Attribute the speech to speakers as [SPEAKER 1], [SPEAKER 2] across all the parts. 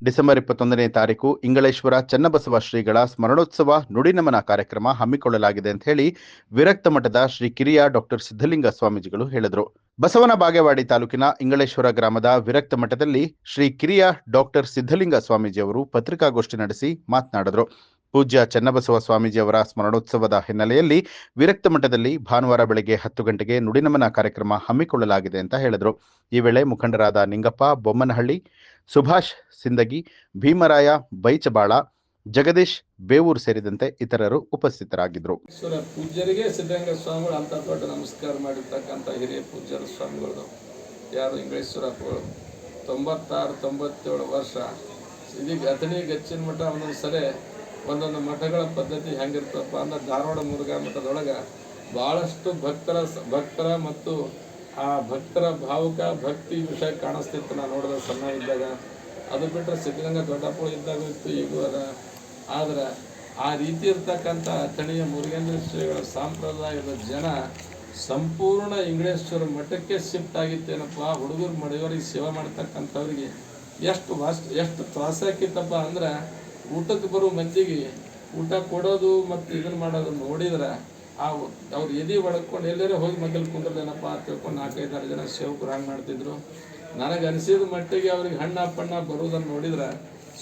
[SPEAKER 1] December 21ನೇ ತಾರೀಕು ಇಂಗಳೇಶ್ವರ ಚನ್ನಬಸವ ಶ್ರೀಗಳ ಸ್ಮರಣೋತ್ಸವ ನುಡಿನಮನ ಕಾರ್ಯಕ್ರಮ ಹಮ್ಮಿಕೊಳ್ಳಲಾಗಿದೆ ಅಂತ ಹೇಳಿ ವಿರಕ್ತ ಮಠದ ಶ್ರೀ ಕಿರಿಯ ಡಾಕ್ಟರ್ ಸಿದ್ಧಲಿಂಗ ಸ್ವಾಮೀಜಿಗಳು ಹೇಳಿದರು. ಬಸವನ ಬಾಗೇವಾಡಿ ತಾಲೂಕಿನ ಇಂಗಳೇಶ್ವರ ಗ್ರಾಮದ ವಿರಕ್ತ ಮಠದಲ್ಲಿ ಶ್ರೀ ಕಿರಿಯ ಡಾಕ್ಟರ್ ಸಿದ್ಧಲಿಂಗ ಸ್ವಾಮೀಜಿಯವರು ಪತ್ರಿಕಾಗೋಷ್ಠಿ ನಡೆಸಿ ಮಾತನಾಡಿದರು. ಪೂಜ್ಯ ಚನ್ನಬಸವ ಸ್ವಾಮೀಜಿಯವರ ಸ್ಮರಣೋತ್ಸವದ ಹಿನ್ನೆಲೆಯಲ್ಲಿ ವಿರಕ್ತ ಮಠದಲ್ಲಿ ಭಾನುವಾರ ಬೆಳಗ್ಗೆ 10 ಗಂಟೆಗೆ ನುಡಿನಮನ ಕಾರ್ಯಕ್ರಮ ಹಮ್ಮಿಕೊಳ್ಳಲಾಗಿದೆ ಅಂತ ಹೇಳಿದರು. ಈ ವೇಳೆ ಮುಖಂಡರಾದ ನಿಂಗಪ್ಪ ಬೊಮ್ಮನಹಳ್ಳಿ, ಸುಭಾಷ್ ಸಿಂದಗಿ, ಭೀಮರಾಯ ಬೈಚಬಾಳ, ಜಗದೀಶ್ ಬೇವೂರು ಸೇರಿದಂತೆ ಇತರರು ಉಪಸ್ಥಿತರಾಗಿದ್ದರು.
[SPEAKER 2] ಪೂಜ್ಯರಿಗೆ ಸಿದ್ಧಲಿಂಗ ಸ್ವಾಮಿಗಳು ಅಂತ ದೊಡ್ಡ ನಮಸ್ಕಾರ ಮಾಡಿರ್ತಕ್ಕಂಥ ಹಿರಿಯ ಪೂಜ್ಯರ ಸ್ವಾಮಿಗಳು ಯಾರು ಇಂಗಳೇಶ್ವರ 96-97 ವರ್ಷ ಇದೀಗ ಅಥಣಿ ಗಚ್ಚಿನ ಮಠ ಒಂದೊಂದು ಸರಿ ಒಂದೊಂದು ಮಠಗಳ ಪದ್ಧತಿ ಹೆಂಗಿರ್ತಪ್ಪ ಅಂದ್ರೆ ಧಾರವಾಡ ಮುರುಘಾ ಮಠದೊಳಗೆ ಭಾಳಷ್ಟು ಭಕ್ತರ ಮತ್ತು ಆ ಭಕ್ತರ ಭಾವುಕ ಭಕ್ತಿ ವಿಷಯ ಕಾಣಿಸ್ತಿತ್ತು. ನಾನು ನೋಡಿದ ಸಣ್ಣ ಇದ್ದಾಗ. ಅದು ಬಿಟ್ಟರೆ ಸಿದ್ಧಲಿಂಗ ದೊಡ್ಡಪ್ಪ ಇದ್ದಾಗ ಇತ್ತು, ಈಗೂ ಅದ. ಆದರೆ ಆ ರೀತಿ ಇರ್ತಕ್ಕಂಥ ಅಥಣಿಯ ಮುರುಘೇಂದ್ರ ಶ್ರೀಗಳ ಸಾಂಪ್ರದಾಯದ ಜನ ಸಂಪೂರ್ಣ ಇಂಗಳೇಶ್ವರ ಮಠಕ್ಕೆ ಶಿಫ್ಟ್ ಆಗಿತ್ತೇನಪ್ಪ. ಹುಡುಗರು ಮಡಿಯವರಿಗೆ ಸೇವೆ ಮಾಡ್ತಕ್ಕಂಥವ್ರಿಗೆ ಎಷ್ಟು ತ್ರಾಸಾಕಿತ್ತಪ್ಪ ಅಂದ್ರೆ ಊಟಕ್ಕೆ ಬರೋ ಮಂದಿಗೆ ಊಟ ಕೊಡೋದು ಮತ್ತು ಇದನ್ನು ಮಾಡೋದು ನೋಡಿದ್ರೆ ಅವ್ರು ಎದೆ ಹೊಡ್ಕೊಂಡು ಎಲ್ಲರೂ ಹೋಗಿ ಮಗ್ಗಲ್ಲಿ ಕುಂದ್ರದೇನಪ್ಪ ಅಂತ ತಿಳ್ಕೊಂಡು 4-5 ಜನ ಸೇವಕರು ಹಂಗೆ ಮಾಡ್ತಿದ್ರು. ನನಗೆ ಅನಿಸಿದ ಮಟ್ಟಿಗೆ ಅವ್ರಿಗೆ ಹಣ್ಣು ಬರೋದನ್ನು ನೋಡಿದ್ರೆ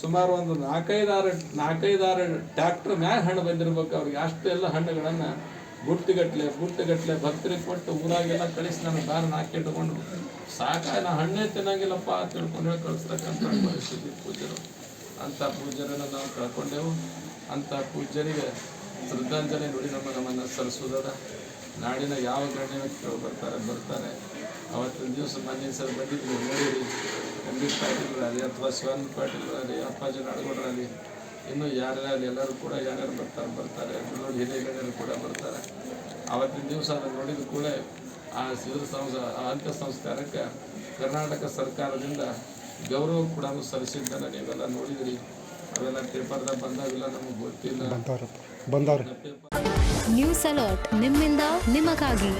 [SPEAKER 2] ಸುಮಾರು ಒಂದು 4-5 ಟ್ಯಾಕ್ಟ್ರ್ ಮ್ಯಾಗ ಹಣ್ಣು ಬಂದಿರ್ಬೇಕು. ಅವ್ರಿಗೆ ಅಷ್ಟೆಲ್ಲ ಹಣ್ಣುಗಳನ್ನು ಬುಟ್ಟಿಗಟ್ಟಲೆ ಭಕ್ತರಿಗೆ ಕೊಟ್ಟು ಊರಾಗೆಲ್ಲ ಕಳಿಸಿ ನಾನು ದಾರ ಹಾಕಿಟ್ಕೊಂಡು ನಾ ಹಣ್ಣೇ ತಿನ್ನಂಗಿಲ್ಲಪ್ಪ ಅಂತ ತಿಳ್ಕೊಂಡು ಹೇಳಿ ಕಳಿಸ್ತಕ್ಕಂಥ ಪರಿಸ್ಥಿತಿ ಪೂಜ್ಯರು. ಅಂಥ ಪೂಜ್ಯರನ್ನು ನಾವು ಕಳ್ಕೊಂಡೆವು. ಅಂಥ ಪೂಜ್ಯರಿಗೆ ಶ್ರದ್ಧಾಂಜಲಿ ನುಡಿ ನಮ್ಮನ್ನು ಸಲ್ಲಿಸೋದದ. ನಾಡಿನ ಯಾವ ಗಣ್ಯ ವ್ಯಕ್ತಿಗಳು ಬರ್ತಾರೆ ಅವತ್ತಿನ ದಿವಸ ಮನೆ ಸರ್ ಬಂದಿದ್ರು ನೋಡಿರಿ. ಎಂ.ಬಿ. ಪಾಟೀಲ್ರಾಗಲಿ ಅಥವಾ ಶಿವಾನಂದ ಪಾಟೀಲ್ರಾಗಲಿ, ಅಪ್ಪಾಜಿ ನಾಡಗೌಡರಾಗಲಿ, ಇನ್ನೂ ಯಾರ್ಯಾರು ಎಲ್ಲರೂ ಕೂಡ ಯಾರ್ಯಾರು ಬರ್ತಾರೆ ನೋಡಿ ಹಿರಿಯ ಗಣ್ಯರು ಕೂಡ ಬರ್ತಾರೆ. ಅವತ್ತಿನ ದಿವಸ ಅದನ್ನು ನೋಡಿದ ಕೂಡ ಆ ಅಂತ್ಯ ಸಂಸ್ಕಾರಕ್ಕೆ ಕರ್ನಾಟಕ ಸರ್ಕಾರದಿಂದ ಗೌರವ ಕೂಡ ಸಲ್ಲಿಸಿದ್ದನ್ನು ನೀವೆಲ್ಲ ನೋಡಿದಿರಿ. ಅವೆಲ್ಲ ಪೇಪರ್ದಾಗ ಬಂದಾವಿಲ್ಲ, ನಮಗೆ ಗೊತ್ತಿಲ್ಲ.
[SPEAKER 3] ನ್ಯೂಸ್ ಅಲರ್ಟ್ ನಿಮ್ಮಿಂದ ನಿಮಗಾಗಿ.